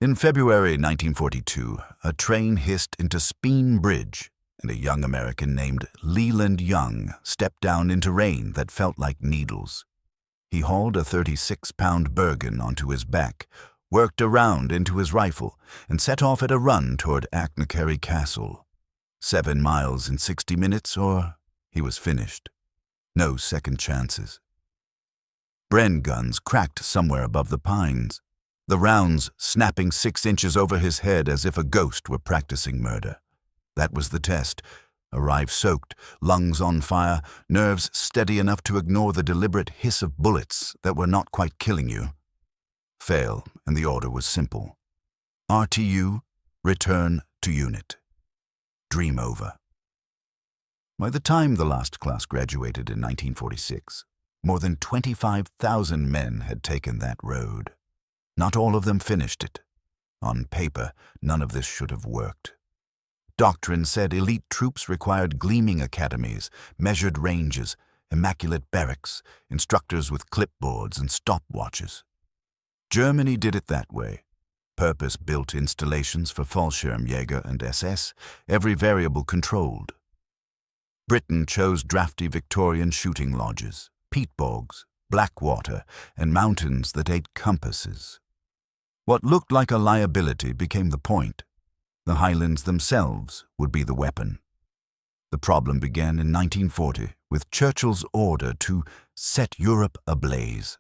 In February 1942, a train hissed into Speen Bridge, and a young American named Leland Young stepped down into rain that felt like needles. He hauled a 36-pound Bergen onto his back, worked around into his rifle, and set off at a run toward Achnacarry Castle. 7 miles in 60 minutes, or he was finished. No second chances. Bren guns cracked somewhere above the pines, the rounds snapping 6 inches over his head as if a ghost were practicing murder. That was the test. Arrive soaked, lungs on fire, nerves steady enough to ignore the deliberate hiss of bullets that were not quite killing you. Fail, and the order was simple. RTU, return to unit. Dream over. By the time the last class graduated in 1946, more than 25,000 men had taken that road. Not all of them finished it. On paper, none of this should have worked. Doctrine said elite troops required gleaming academies, measured ranges, immaculate barracks, instructors with clipboards and stopwatches. Germany did it that way. Purpose-built installations for Fallschirmjäger and SS, every variable controlled. Britain chose drafty Victorian shooting lodges, peat bogs, black water, and mountains that ate compasses. What looked like a liability became the point. The Highlands themselves would be the weapon. The problem began in 1940 with Churchill's order to set Europe ablaze.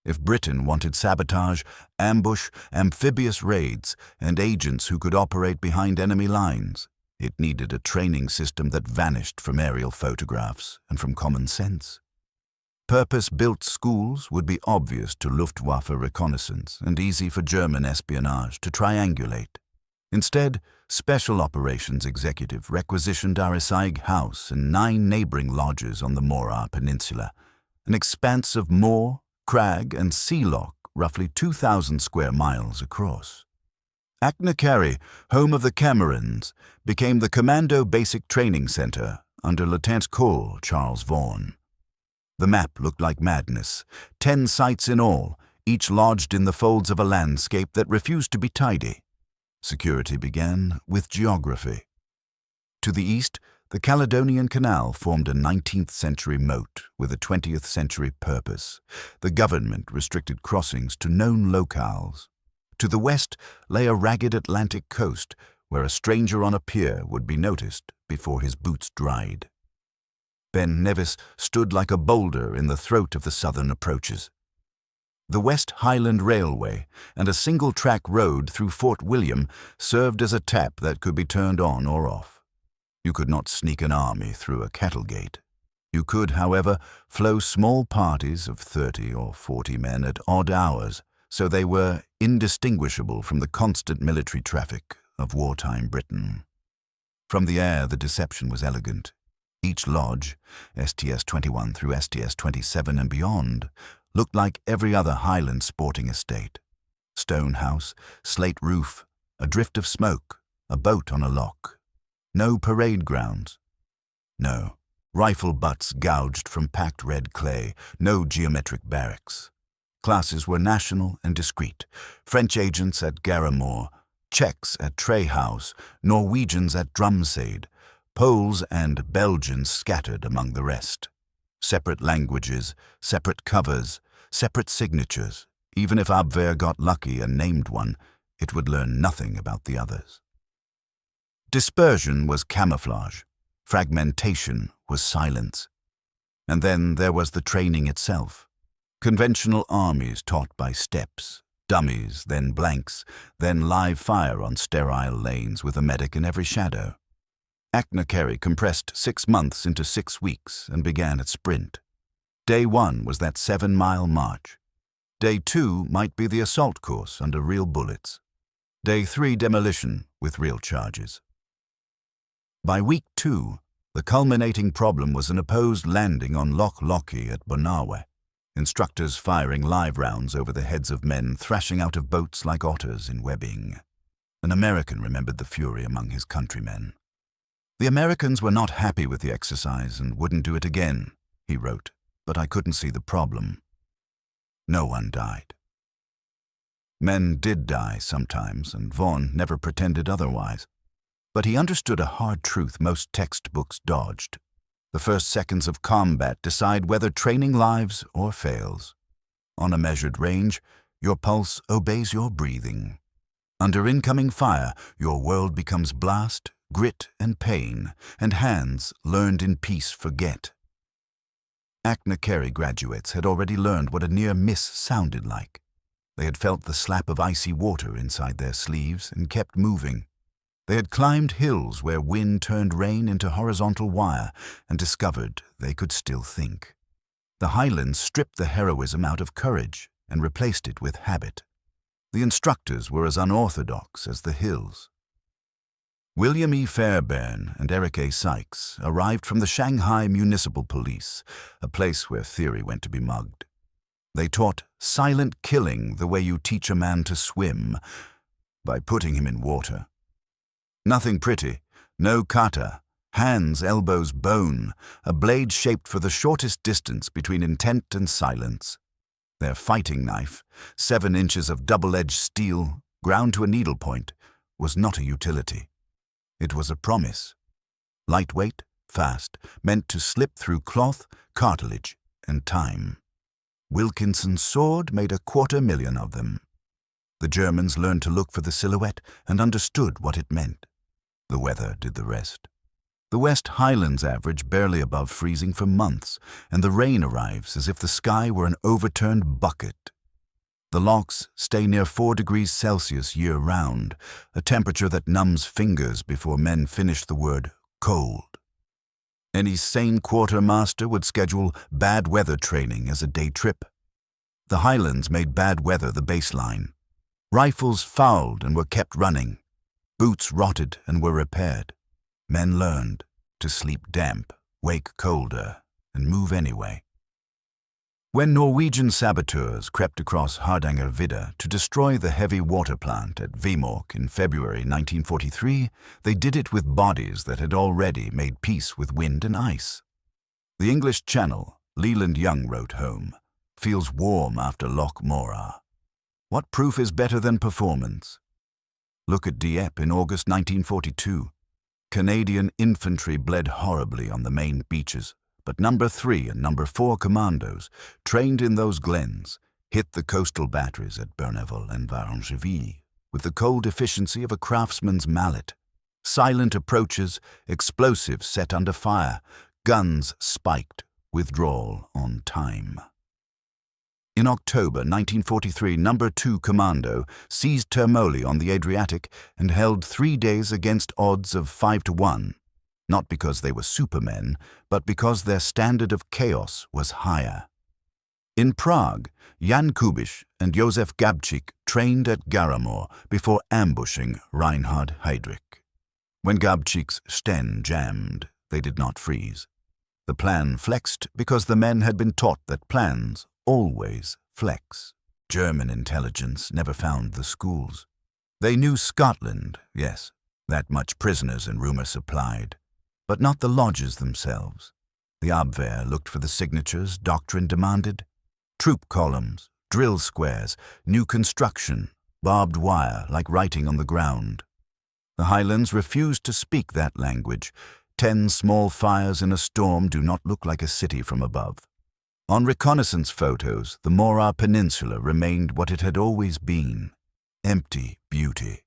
If Britain wanted sabotage, ambush, amphibious raids, and agents who could operate behind enemy lines, it needed a training system that vanished from aerial photographs and from common sense. Purpose-built schools would be obvious to Luftwaffe reconnaissance and easy for German espionage to triangulate. Instead, Special Operations Executive requisitioned Arisaig House and 9 neighboring lodges on the Morar Peninsula, an expanse of moor, crag, and sea loch roughly 2,000 square miles across. Achnacarry, home of the Camerons, became the Commando Basic Training Center under Lieutenant Cole Charles Vaughan. The map looked like madness, 10 sites in all, each lodged in the folds of a landscape that refused to be tidy. Security began with geography. To the east, the Caledonian Canal formed a 19th-century moat with a 20th-century purpose. The government restricted crossings to known locales. To the west lay a ragged Atlantic coast where a stranger on a pier would be noticed before his boots dried. Ben Nevis stood like a boulder in the throat of the southern approaches. The West Highland Railway and a single-track road through Fort William served as a tap that could be turned on or off. You could not sneak an army through a cattle gate. You could, however, flow small parties of 30 or 40 men at odd hours, so they were indistinguishable from the constant military traffic of wartime Britain. From the air, the deception was elegant. Each lodge, STS-21 through STS-27 and beyond, looked like every other Highland sporting estate. Stone house, slate roof, a drift of smoke, a boat on a loch. No parade grounds. No, rifle butts gouged from packed red clay, no geometric barracks. Classes were national and discreet. French agents at Garramore, Czechs at Trey House, Norwegians at Drumsade, Poles and Belgians scattered among the rest. Separate languages, separate covers, separate signatures. Even if Abwehr got lucky and named one, it would learn nothing about the others. Dispersion was camouflage. Fragmentation was silence. And then there was the training itself. Conventional armies taught by steps, dummies, then blanks, then live fire on sterile lanes with a medic in every shadow. Achnacarry compressed 6 months into 6 weeks and began at sprint. Day 1 was that 7-mile march. Day 2 might be the assault course under real bullets. Day 3 demolition with real charges. By week 2, the culminating problem was an opposed landing on Loch Lochy at Bonawe. Instructors firing live rounds over the heads of men thrashing out of boats like otters in webbing. An American remembered the fury among his countrymen. The Americans were not happy with the exercise and wouldn't do it again, he wrote, but I couldn't see the problem. No one died. Men did die sometimes, and Vaughan never pretended otherwise. But he understood a hard truth most textbooks dodged. The first seconds of combat decide whether training lives or fails. On a measured range, your pulse obeys your breathing. Under incoming fire, your world becomes blast, grit, and pain, and hands learned in peace forget. Achnacarry graduates had already learned what a near miss sounded like. They had felt the slap of icy water inside their sleeves and kept moving. They had climbed hills where wind turned rain into horizontal wire and discovered they could still think. The Highlands stripped the heroism out of courage and replaced it with habit. The instructors were as unorthodox as the hills. William E. Fairbairn and Eric A. Sykes arrived from the Shanghai Municipal Police, a place where theory went to be mugged. They taught silent killing the way you teach a man to swim, by putting him in water. Nothing pretty, no kata, hands, elbows, bone, a blade shaped for the shortest distance between intent and silence. Their fighting knife, 7 inches of double-edged steel, ground to a needlepoint, was not a utility. It was a promise. Lightweight, fast, meant to slip through cloth, cartilage, and time. Wilkinson's sword made 250,000 of them. The Germans learned to look for the silhouette and understood what it meant. The weather did the rest. The West Highlands average barely above freezing for months, and the rain arrives as if the sky were an overturned bucket. The lochs stay near 4 degrees Celsius year-round, a temperature that numbs fingers before men finish the word cold. Any sane quartermaster would schedule bad weather training as a day trip. The Highlands made bad weather the baseline. Rifles fouled and were kept running. Boots rotted and were repaired. Men learned to sleep damp, wake colder, and move anyway. When Norwegian saboteurs crept across Hardangervidda to destroy the heavy water plant at Vemork in February 1943, they did it with bodies that had already made peace with wind and ice. The English Channel, Leland Young wrote home, feels warm after Loch Morar. What proof is better than performance? Look at Dieppe in August 1942. Canadian infantry bled horribly on the main beaches, but No. 3 and No. 4 commandos, trained in those glens, hit the coastal batteries at Berneval and Varangeville with the cold efficiency of a craftsman's mallet. Silent approaches, explosives set under fire, guns spiked, withdrawal on time. In October 1943, No. 2 Commando seized Termoli on the Adriatic and held 3 days against odds of 5-1, not because they were supermen, but because their standard of chaos was higher. In Prague, Jan Kubiš and Josef Gabčík trained at Garamor before ambushing Reinhard Heydrich. When Gabčík's Sten jammed, they did not freeze. The plan flexed because the men had been taught that plans always flex. German intelligence never found the schools. They knew Scotland, yes, that much prisoners and rumour supplied, but not the lodges themselves. The Abwehr looked for the signatures doctrine demanded. Troop columns, drill squares, new construction, barbed wire like writing on the ground. The Highlands refused to speak that language. 10 small fires in a storm do not look like a city from above. On reconnaissance photos, the Morar Peninsula remained what it had always been, empty beauty.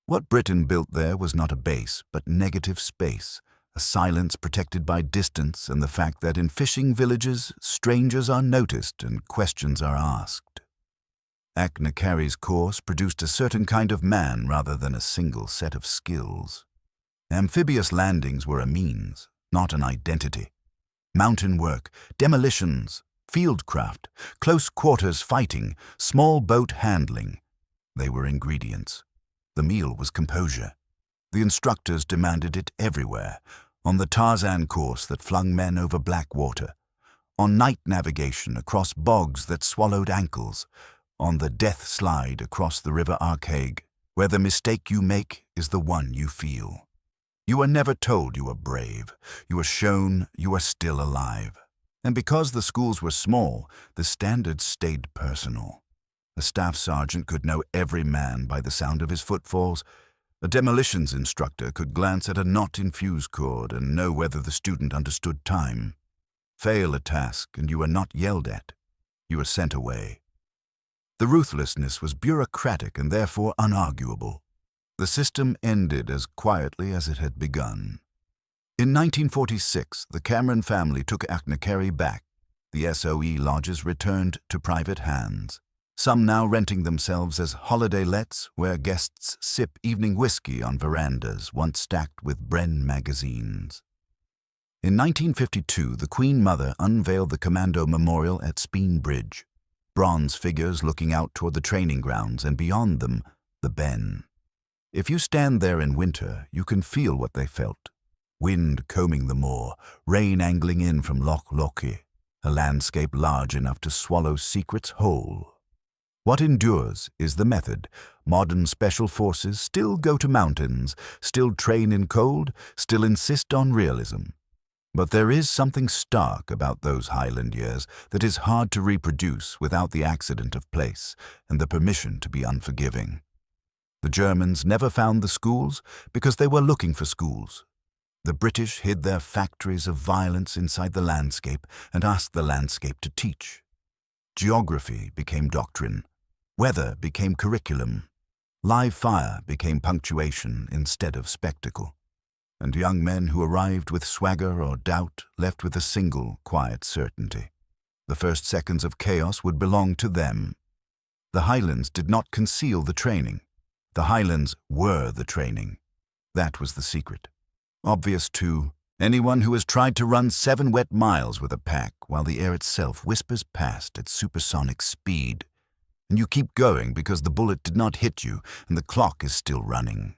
What Britain built there was not a base, but negative space, a silence protected by distance and the fact that in fishing villages, strangers are noticed and questions are asked. Achnacarry's course produced a certain kind of man rather than a single set of skills. Amphibious landings were a means, not an identity. Mountain work, demolitions, fieldcraft, close quarters fighting, small boat handling. They were ingredients. The meal was composure. The instructors demanded it everywhere, on the Tarzan course that flung men over black water, on night navigation across bogs that swallowed ankles, on the death slide across the River Arkaig, where the mistake you make is the one you feel. You are never told you are brave. You are shown you are still alive. And because the schools were small, the standards stayed personal. A staff sergeant could know every man by the sound of his footfalls. A demolitions instructor could glance at a knot in fuse cord and know whether the student understood time. Fail a task and you were not yelled at. You were sent away. The ruthlessness was bureaucratic and therefore unarguable. The system ended as quietly as it had begun. In 1946, the Cameron family took Achnacarry back. The SOE lodges returned to private hands, some now renting themselves as holiday lets where guests sip evening whiskey on verandas once stacked with Bren magazines. In 1952, the Queen Mother unveiled the Commando Memorial at Speen Bridge, bronze figures looking out toward the training grounds and beyond them, the Ben. If you stand there in winter, you can feel what they felt. Wind combing the moor, rain angling in from Loch Lochy, a landscape large enough to swallow secrets whole. What endures is the method. Modern special forces still go to mountains, still train in cold, still insist on realism. But there is something stark about those Highland years that is hard to reproduce without the accident of place and the permission to be unforgiving. The Germans never found the schools because they were looking for schools. The British hid their factories of violence inside the landscape and asked the landscape to teach. Geography became doctrine. Weather became curriculum. Live fire became punctuation instead of spectacle. And young men who arrived with swagger or doubt left with a single quiet certainty. The first seconds of chaos would belong to them. The Highlands did not conceal the training. The Highlands were the training. That was the secret. Obvious, too, anyone who has tried to run 7 wet miles with a pack while the air itself whispers past at supersonic speed, and you keep going because the bullet did not hit you and the clock is still running.